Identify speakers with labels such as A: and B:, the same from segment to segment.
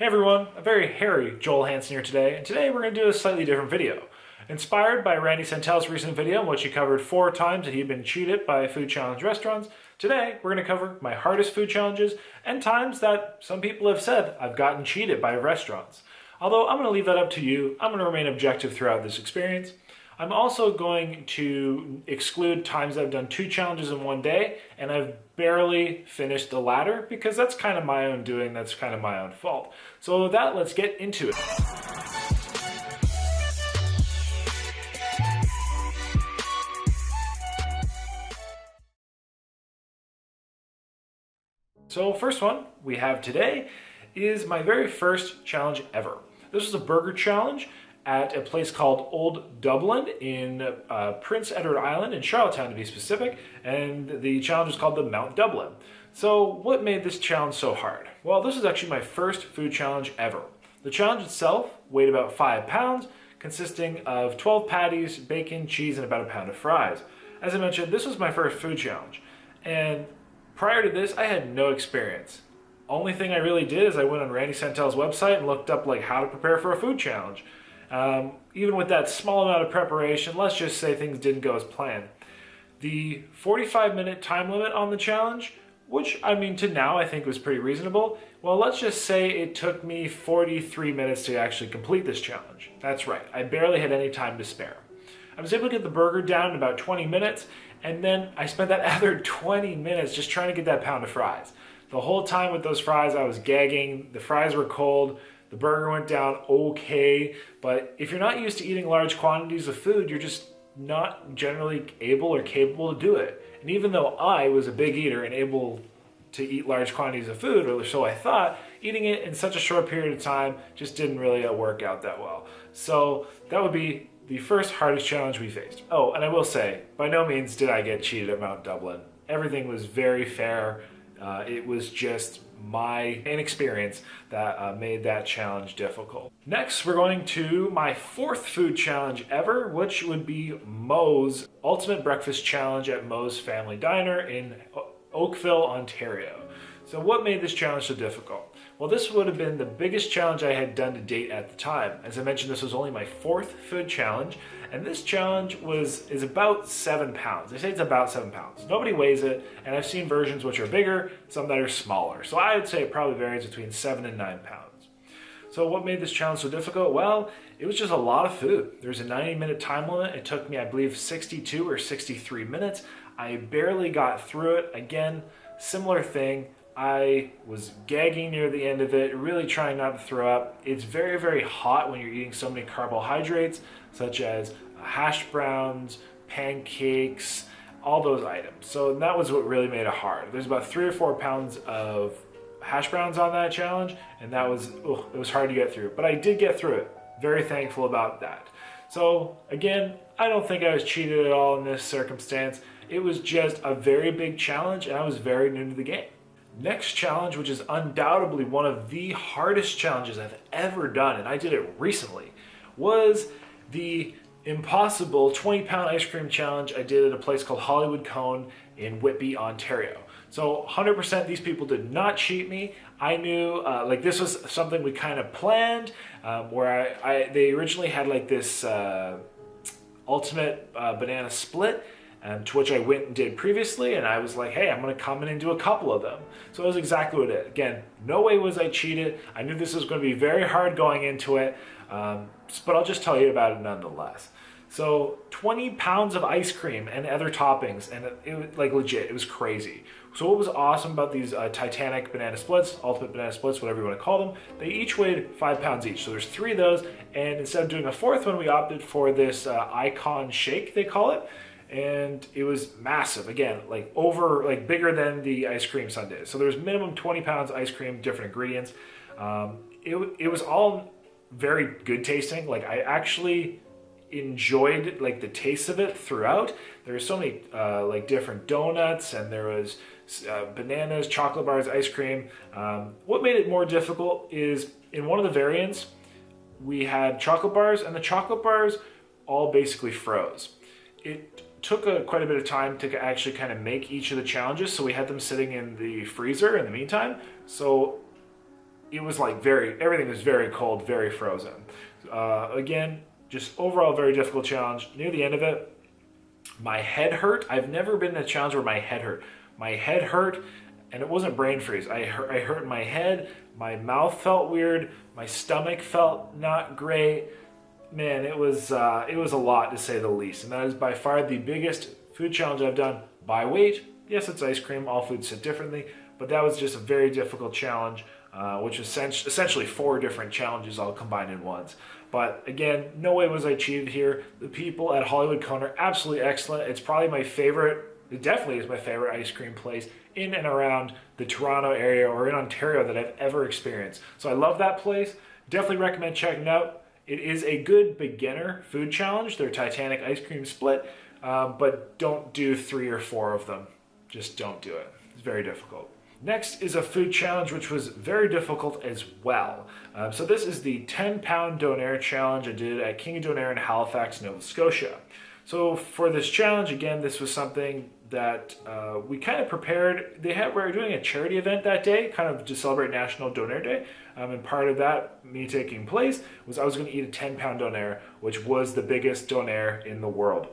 A: Hey everyone, a very hairy Joel Hansen here today, and today we're going to do a slightly different video. Inspired by Randy Santel's recent video in which he covered 4 times that he'd been cheated by food challenge restaurants, today we're going to cover my hardest food challenges and times that some people have said I've gotten cheated by restaurants. Although I'm going to leave that up to you, I'm going to remain objective throughout this experience. I'm also going to exclude times I've done 2 challenges in one day and I've barely finished the latter because that's kind of my own doing, that's kind of my own fault. So with that, let's get into it. So first one we have today is my very first challenge ever. This was a burger challenge at a place called Old Dublin in Prince Edward Island in Charlottetown to be specific, and the challenge was called the Mount Dublin. So what made this challenge so hard? Well, this is actually my first food challenge ever. The challenge itself weighed about 5 pounds, consisting of 12 patties, bacon, cheese, and about a pound of fries. As I mentioned, this was my first food challenge, and prior to this, I had no experience. Only thing I really did is I went on Randy Santel's website and looked up like how to prepare for a food challenge. Even with that small amount of preparation, let's just say things didn't go as planned. The 45-minute time limit on the challenge, which I mean to now I think was pretty reasonable, well, let's just say it took me 43 minutes to actually complete this challenge. That's right, I barely had any time to spare. I was able to get the burger down in about 20 minutes, and then I spent that other 20 minutes just trying to get that pound of fries. The whole time with those fries, I was gagging, the fries were cold, the burger went down okay, but if you're not used to eating large quantities of food, you're just not generally able or capable to do it. And even though I was a big eater and able to eat large quantities of food, or so I thought, eating it in such a short period of time just didn't really work out that well. So that would be the first hardest challenge we faced. Oh, and I will say, by no means did I get cheated at Mount Dublin. Everything was very fair. It was just my inexperience that made that challenge difficult. Next, we're going to my 4th food challenge ever, which would be Moe's Ultimate Breakfast Challenge at Moe's Family Diner in Oakville, Ontario. So what made this challenge so difficult? Well, this would have been the biggest challenge I had done to date at the time. As I mentioned, this was only my 4th food challenge, and this challenge is about 7 pounds. They say it's about 7 pounds. Nobody weighs it, and I've seen versions which are bigger, some that are smaller. So I would say it probably varies between 7 and 9 pounds. So what made this challenge so difficult? Well, it was just a lot of food. There's a 90-minute time limit. It took me, I believe, 62 or 63 minutes. I barely got through it. Again, similar thing. I was gagging near the end of it, really trying not to throw up. It's very, very hot when you're eating so many carbohydrates, such as hash browns, pancakes, all those items. So that was what really made it hard. There's about 3 or 4 pounds of hash browns on that challenge, and that was, it was hard to get through. But I did get through it. Very thankful about that. So again, I don't think I was cheated at all in this circumstance. It was just a very big challenge, and I was very new to the game. Next challenge, which is undoubtedly one of the hardest challenges I've ever done, and I did it recently, was the impossible 20-pound ice cream challenge I did at a place called Hollywood Cone in Whitby, Ontario. So 100% these people did not cheat me. I knew like this was something we kind of planned, where they originally had like this ultimate banana split, to which I went and did previously, and I was like, hey, I'm going to come in and do a couple of them. So it was exactly what it is. Again, no way was I cheated. I knew this was going to be very hard going into it, but I'll just tell you about it nonetheless. So 20 pounds of ice cream and other toppings, and it was like legit, it was crazy. So what was awesome about these Titanic banana splits, ultimate banana splits, whatever you want to call them, they each weighed 5 pounds each. So there's 3 of those, and instead of doing a 4th one, we opted for this icon shake, they call it. And it was massive, again, like bigger than the ice cream sundaes. So there was minimum 20 pounds ice cream, different ingredients. It was all very good tasting. Like I actually enjoyed like the taste of it throughout. There were so many like different donuts, and there was bananas, chocolate bars, ice cream. What made it more difficult is in one of the variants, we had chocolate bars, and the chocolate bars all basically froze. It took quite a bit of time to actually kind of make each of the challenges, so we had them sitting in the freezer in the meantime. So it was like everything was very cold, very frozen. Again, just overall very difficult challenge. Near the end of it, my head hurt. I've never been in a challenge where my head hurt. My head hurt, and it wasn't brain freeze. I hurt my head, my mouth felt weird, my stomach felt not great. Man, it was a lot to say the least. And that is by far the biggest food challenge I've done by weight. Yes, it's ice cream, all foods sit differently, but that was just a very difficult challenge, which is essentially 4 different challenges all combined in once. But again, no way was I cheated here. The people at Hollywood Cone are absolutely excellent. It's probably my favorite, it definitely is my favorite ice cream place in and around the Toronto area or in Ontario that I've ever experienced. So I love that place. Definitely recommend checking it out. It is a good beginner food challenge, their Titanic ice cream split, but don't do 3 or 4 of them. Just don't do it. It's very difficult. Next is a food challenge which was very difficult as well. So this is the 10-pound donair challenge I did at King of Donair in Halifax, Nova Scotia. So for this challenge, again, this was something that we kind of prepared. We were doing a charity event that day, kind of to celebrate National Donair Day. And part of that, me taking place, was I was going to eat a 10-pound donair, which was the biggest donair in the world.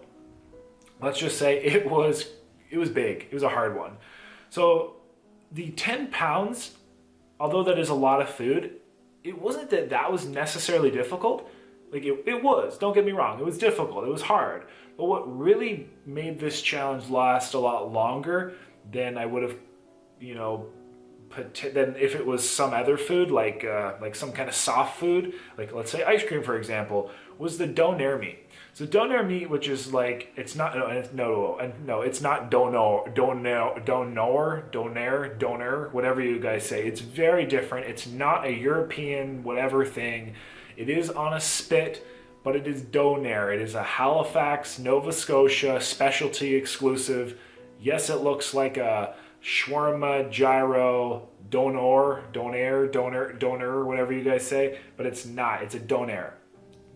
A: Let's just say it was big. It was a hard one. So the 10 pounds, although that is a lot of food, it wasn't that was necessarily difficult. Like it was, don't get me wrong, it was difficult, it was hard. But what really made this challenge last a lot longer than I would have, than if it was some other food, like some kind of soft food, like let's say ice cream, for example, was the donair meat. So donair meat, which is like, it's not donair, whatever you guys say. It's very different. It's not a European whatever thing. It is on a spit, but it is donair. It is a Halifax, Nova Scotia specialty exclusive. Yes, it looks like a shawarma, gyro, doner, whatever you guys say, but it's not. It's a donair.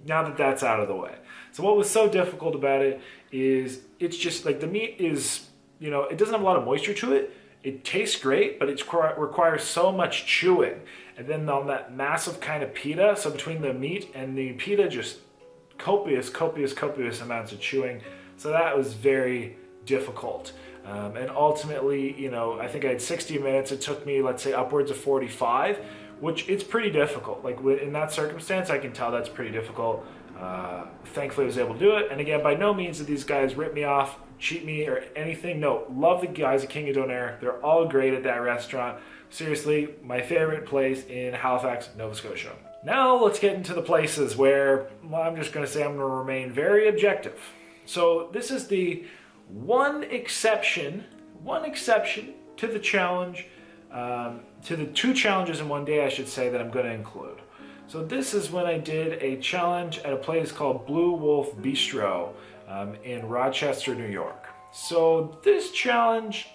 A: Now that that's out of the way. So what was so difficult about it is it's just like the meat is, it doesn't have a lot of moisture to it. It tastes great, but it requires so much chewing. And then on that massive kind of pita, so between the meat and the pita, just copious amounts of chewing. So that was very difficult. And ultimately, I think I had 60 minutes. It took me, let's say, upwards of 45, which it's pretty difficult. Like in that circumstance, I can tell that's pretty difficult. Thankfully, I was able to do it. And again, by no means did these guys rip me off, cheat me, or anything. No, love the guys at King of Donair. They're all great at that restaurant. Seriously, my favorite place in Halifax, Nova Scotia. Now let's get into the places where, well, I'm just going to say I'm going to remain very objective. So this is the one exception to the challenge, to the 2 challenges in one day, I should say, that I'm going to include. So this is when I did a challenge at a place called Blue Wolf Bistro in Rochester, New York. So this challenge,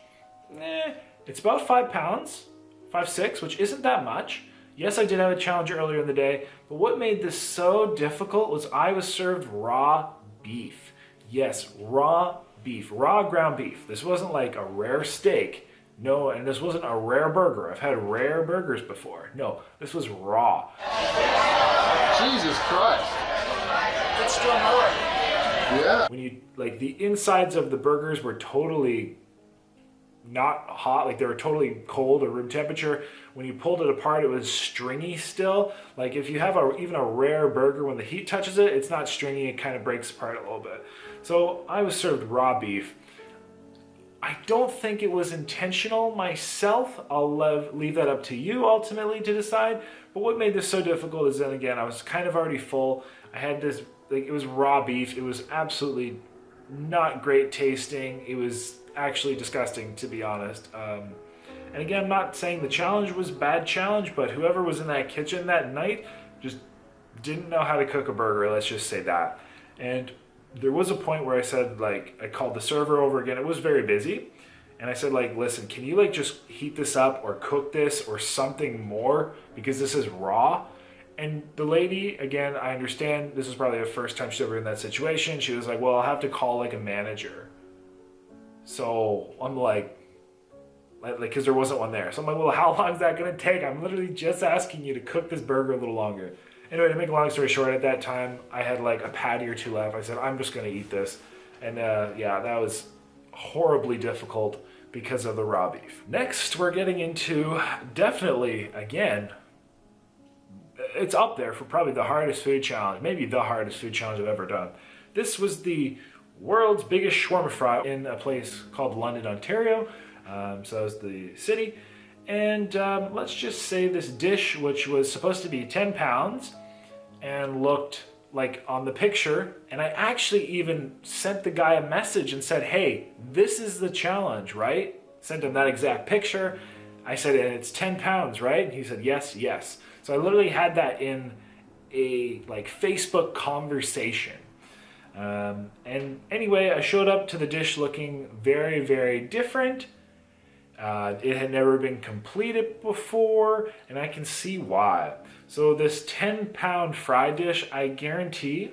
A: it's about 5 pounds, 5-6, which isn't that much. Yes, I did have a challenge earlier in the day, but what made this so difficult was I was served raw beef. Yes, raw beef, raw ground beef. This wasn't like a rare steak. No, and this wasn't a rare burger. I've had rare burgers before. No, this was raw.
B: Jesus Christ.
C: It's still more.
B: Yeah.
A: When you, like, the insides of the burgers were totally not hot, like they were totally cold or room temperature. When you pulled it apart, it was stringy still. Like if you have even a rare burger, when the heat touches it, it's not stringy, it kind of breaks apart a little bit. So I was served raw beef. I don't think it was intentional myself. I'll leave that up to you ultimately to decide. But what made this so difficult is then again, I was kind of already full. I had this, like, it was raw beef. It was absolutely not great tasting. It was actually disgusting, to be honest. And again, I'm not saying the challenge was a bad challenge, but whoever was in that kitchen that night just didn't know how to cook a burger, let's just say that. And there was a point where I said, like, I called the server over again. It was very busy. And I said, like, listen, can you, like, just heat this up or cook this or something more because this is raw? And the lady, again, I understand this is probably the first time she's ever in that situation. She was like, well, I'll have to call, like, a manager. So I'm like, like because there wasn't one there. So I'm like, well, how long is that going to take? I'm literally just asking you to cook this burger a little longer. Anyway, to make a long story short, at that time, I had like a patty or two left. I said, I'm just going to eat this. And yeah, that was horribly difficult because of the raw beef. Next, we're getting into, definitely, again, it's up there for probably the hardest food challenge, maybe the hardest food challenge I've ever done. This was the world's biggest shawarma fry in a place called London, Ontario. So that was the city. And let's just say this dish, which was supposed to be 10 pounds and looked like on the picture, and I actually even sent the guy a message and said, hey, this is the challenge, right? Sent him that exact picture. I said, and it's 10 pounds, right? And he said, yes, yes. So I literally had that in a like Facebook conversation. And anyway, I showed up to the dish looking very, very different. It had never been completed before, and I can see why. So this 10-pound fry dish, I guarantee,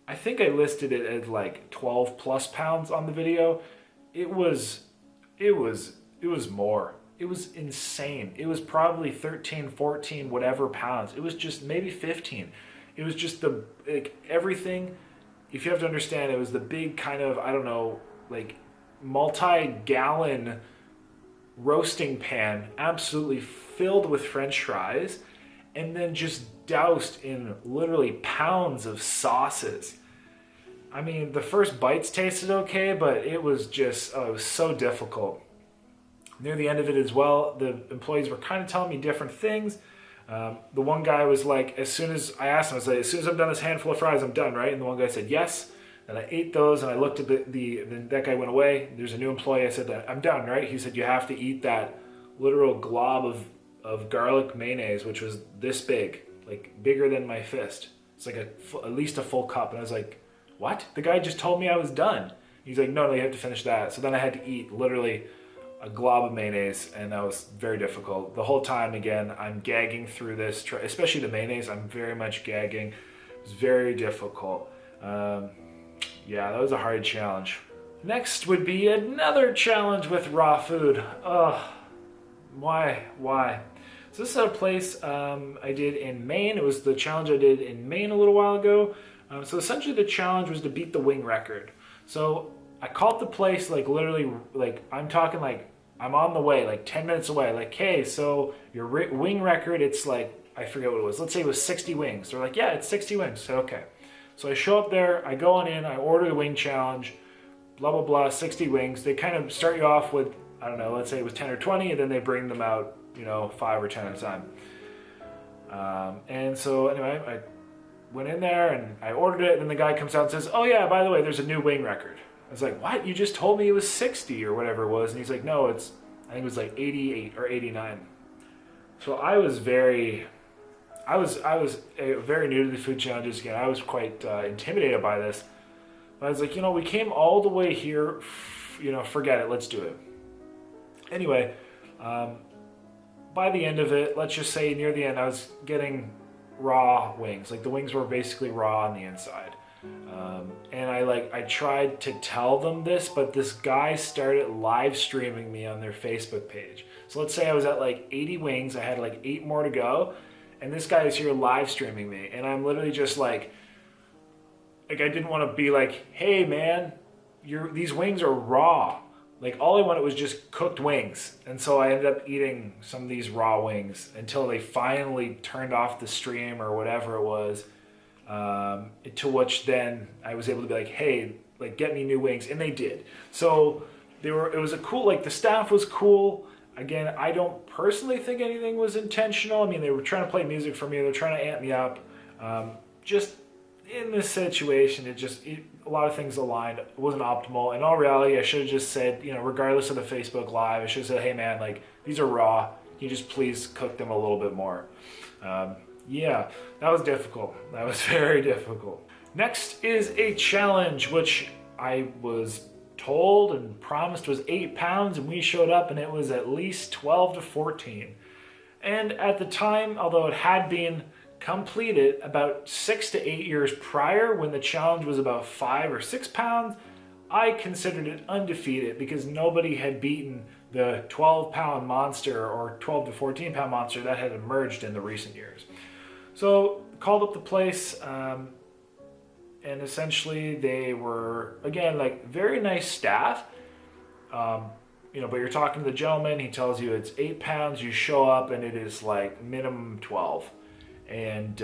A: I think I listed it as like 12 plus pounds on the video. It was more. It was insane. It was probably 13, 14, whatever pounds. It was just maybe 15. It was just the, like, everything. If you have to understand, it was the big kind of, I don't know, like multi-gallon roasting pan, absolutely filled with French fries, and then just doused in literally pounds of sauces. I mean, the first bites tasted okay, but it was just, it was so difficult. Near the end of it as well, the employees were kind of telling me different things. The one guy was like, as soon as I asked him, I was like, as soon as I'm done this handful of fries, I'm done, right? And the one guy said, yes. And I ate those, and I looked at then that guy went away. There's a new employee. I said, I'm done, right? He said, you have to eat that literal glob of garlic mayonnaise, which was this big, like bigger than my fist. It's like at least a full cup. And I was like, what? The guy just told me I was done. He's like, no, you have to finish that. So then I had to eat literally a glob of mayonnaise, and that was very difficult. The whole time, again, I'm gagging through this, especially the mayonnaise. I'm very much gagging. It was very difficult. Yeah, that was a hard challenge. Next would be another challenge with raw food. Ugh, why? So this is a place I did in Maine. It was the challenge I did in Maine a little while ago. So essentially the challenge was to beat the wing record. So I called the place like literally, like I'm talking like I'm on the way, like 10 minutes away. Like, hey, so your wing record, it's like, I forget what it was. Let's say it was 60 wings. They're like, yeah, it's 60 wings. So, okay. So I show up there, I go on in, I order the wing challenge, blah, blah, blah, 60 wings. They kind of start you off with, I don't know, let's say it was 10 or 20, and then they bring them out, 5 or 10 at a time. And so anyway, I went in there and I ordered it, and then the guy comes out and says, oh yeah, by the way, there's a new wing record. I was like, what? You just told me it was 60 or whatever it was. And he's like, no, I think it was like 88 or 89. So I was very new to the food challenges again. I was quite intimidated by this. But I was like, we came all the way here, forget it, let's do it. Anyway, by the end of it, let's just say near the end, I was getting raw wings. Like the wings were basically raw on the inside. And I tried to tell them this, but this guy started live streaming me on their Facebook page. So let's say I was at like 80 wings, I had like 8 more to go, and this guy is here live streaming me, and I'm literally just like I didn't want to be like, hey man, these wings are raw. Like all I wanted was just cooked wings. And so I ended up eating some of these raw wings until they finally turned off the stream or whatever it was. To which then I was able to be like, hey, like get me new wings, and they did. So it was a cool, like the staff was cool. Again, I don't personally think anything was intentional. I mean, they were trying to play music for me. They're trying to amp me up. Just in this situation, a lot of things aligned. It wasn't optimal. In all reality, I should have just said, regardless of the Facebook Live, I should have said, hey man, like these are raw. Can you just please cook them a little bit more? Yeah, that was difficult. That was very difficult. Next is a challenge, which I was told and promised was 8 pounds, and we showed up and it was at least 12 to 14. And at the time, although it had been completed about 6 to 8 years prior, when the challenge was about 5 or 6 pounds, I considered it undefeated because nobody had beaten the 12-pound monster or 12 to 14-pound monster that had emerged in the recent years. So called up the place, and essentially they were, again, like very nice staff. You know, but you're talking to the gentleman, he tells you it's 8 pounds, you show up and it is like minimum 12. And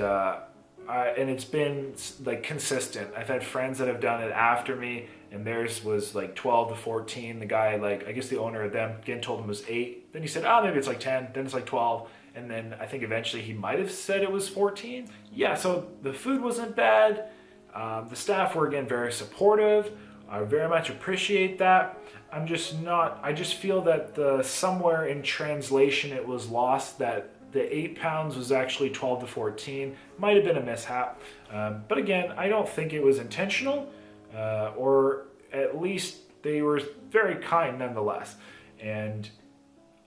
A: it's been like consistent. I've had friends that have done it after me, and theirs was like 12 to 14. The guy, like, I guess the owner of them, again, told him it was 8. Then he said, oh, maybe it's like 10. Then it's like 12. And then I think eventually he might have said it was 14. Yeah, so the food wasn't bad. The staff were, again, very supportive. I very much appreciate that. I just feel that somewhere in translation it was lost that the 8 pounds was actually 12 to 14. Might have been a mishap. But again, I don't think it was intentional, or at least they were very kind nonetheless. And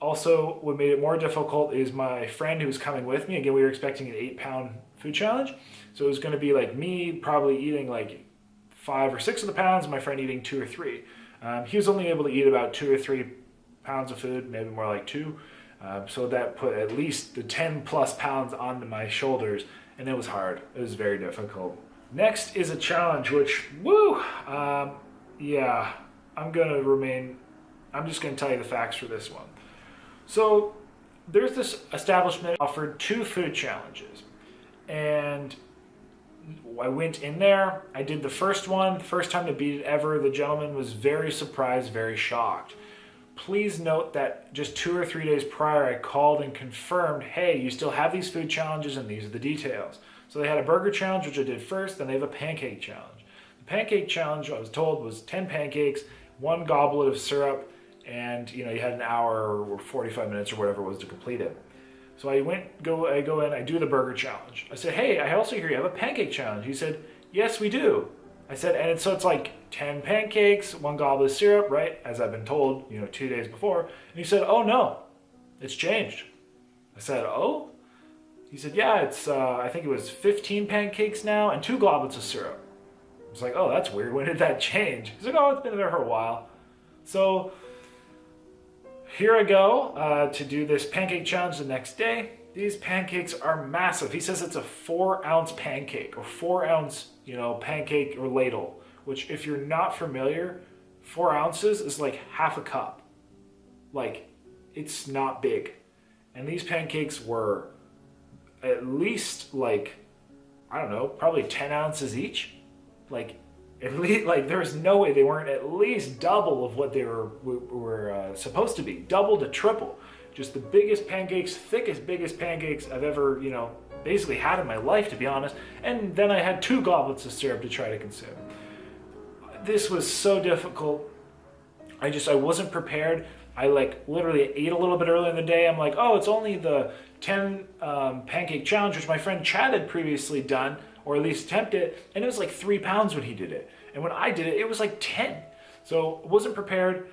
A: also what made it more difficult is my friend who was coming with me. Again, we were expecting an 8-pound food challenge. So it was going to be like me probably eating like 5 or 6 of the pounds, my friend eating 2 or 3. He was only able to eat about 2 or 3 pounds of food, maybe more like 2. So that put at least the 10 plus pounds onto my shoulders, and it was hard. It was very difficult. Next is a challenge, which, yeah, I'm just gonna tell you the facts for this one. So there's this establishment offered 2 food challenges, and I went in there, I did the first one, first time to beat it ever. The gentleman was very surprised, very shocked. Please note that just 2 or 3 days prior, I called and confirmed, hey, you still have these food challenges and these are the details. So they had a burger challenge, which I did first, then they have a pancake challenge. The pancake challenge, I was told, was 10 pancakes, 1 goblet of syrup, and you had an hour or 45 minutes or whatever it was to complete it. So I go in, I do the burger challenge. I said, hey, I also hear you have a pancake challenge. He said, yes, we do. I said, and so it's like 10 pancakes, 1 goblet of syrup, right? As I've been told, 2 days before. And he said, oh no, it's changed. I said, oh? He said, yeah, it's, I think it was 15 pancakes now and 2 goblets of syrup. I was like, oh, that's weird. When did that change? He's like, oh, it's been there for a while. So here I go to do this pancake challenge the next day. These pancakes are massive. He says it's a 4-ounce pancake or 4-ounce, pancake or ladle, which if you're not familiar, 4 ounces is like half a cup. Like, it's not big. And these pancakes were at least like, I don't know, probably 10 ounces each. Like, at least, like, there's no way they weren't at least double of what they were supposed to be. Double to triple. Just the biggest pancakes, biggest pancakes I've ever, basically had in my life, to be honest. And then I had 2 goblets of syrup to try to consume. This was so difficult. I wasn't prepared. I literally ate a little bit earlier in the day. I'm like, oh, it's only the 10 pancake challenge, which my friend Chad had previously done, or at least attempted, and it was like 3 pounds when he did it. And when I did it, it was like 10. So wasn't prepared,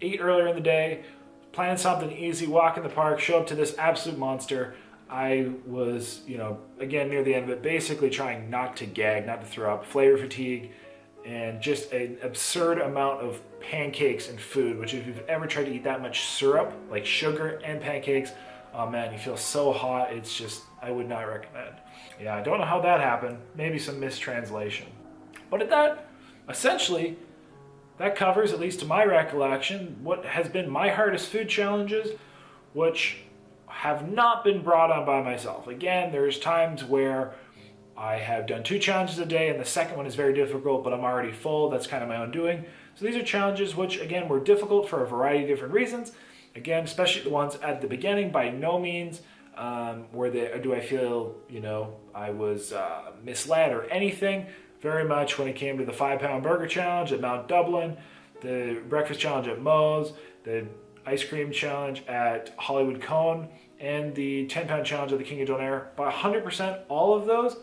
A: ate earlier in the day, planned something easy, walk in the park, show up to this absolute monster. I was, again, near the end of it, basically trying not to gag, not to throw up, flavor fatigue, and just an absurd amount of pancakes and food, which if you've ever tried to eat that much syrup, like sugar and pancakes, oh man, you feel so hot, it's just, I would not recommend. Yeah, I don't know how that happened, maybe some mistranslation. But at that, essentially, that covers, at least to my recollection, what has been my hardest food challenges, which have not been brought on by myself. Again, there's times where I have done 2 challenges a day and the second one is very difficult, but I'm already full. That's kind of my own doing. So these are challenges which, again, were difficult for a variety of different reasons. Again, especially the ones at the beginning, by no means do I feel, I was misled or anything. Very much when it came to the 5-pound burger challenge at Mount Dublin, the breakfast challenge at Moe's, the ice cream challenge at Hollywood Cone, and the 10-pound challenge at the King of Donair. By 100%, all of those,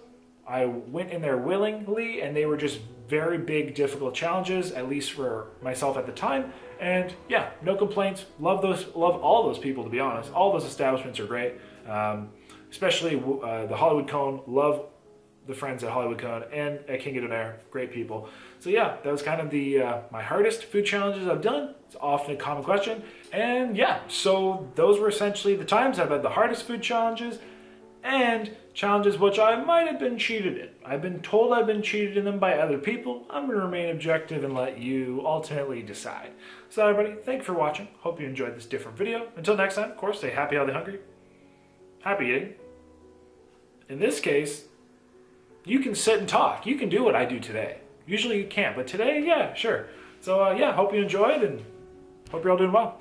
A: I went in there willingly, and they were just very big, difficult challenges, at least for myself at the time. And yeah, no complaints. Love all those people, to be honest. All those establishments are great, especially the Hollywood Cone. Love the friends at Hollywood Cone and at King of Donair, great people. So yeah, that was kind of the my hardest food challenges I've done. It's often a common question. And yeah, so those were essentially the times I've had the hardest food challenges and challenges which I might have been cheated in. I've been told I've been cheated in them by other people. I'm going to remain objective and let you ultimately decide. So everybody, thank you for watching. Hope you enjoyed this different video. Until next time, of course, stay happy, healthy, hungry. Happy eating. In this case, you can sit and talk. You can do what I do today. Usually you can't, but today, yeah, sure. So yeah, hope you enjoyed and hope you're all doing well.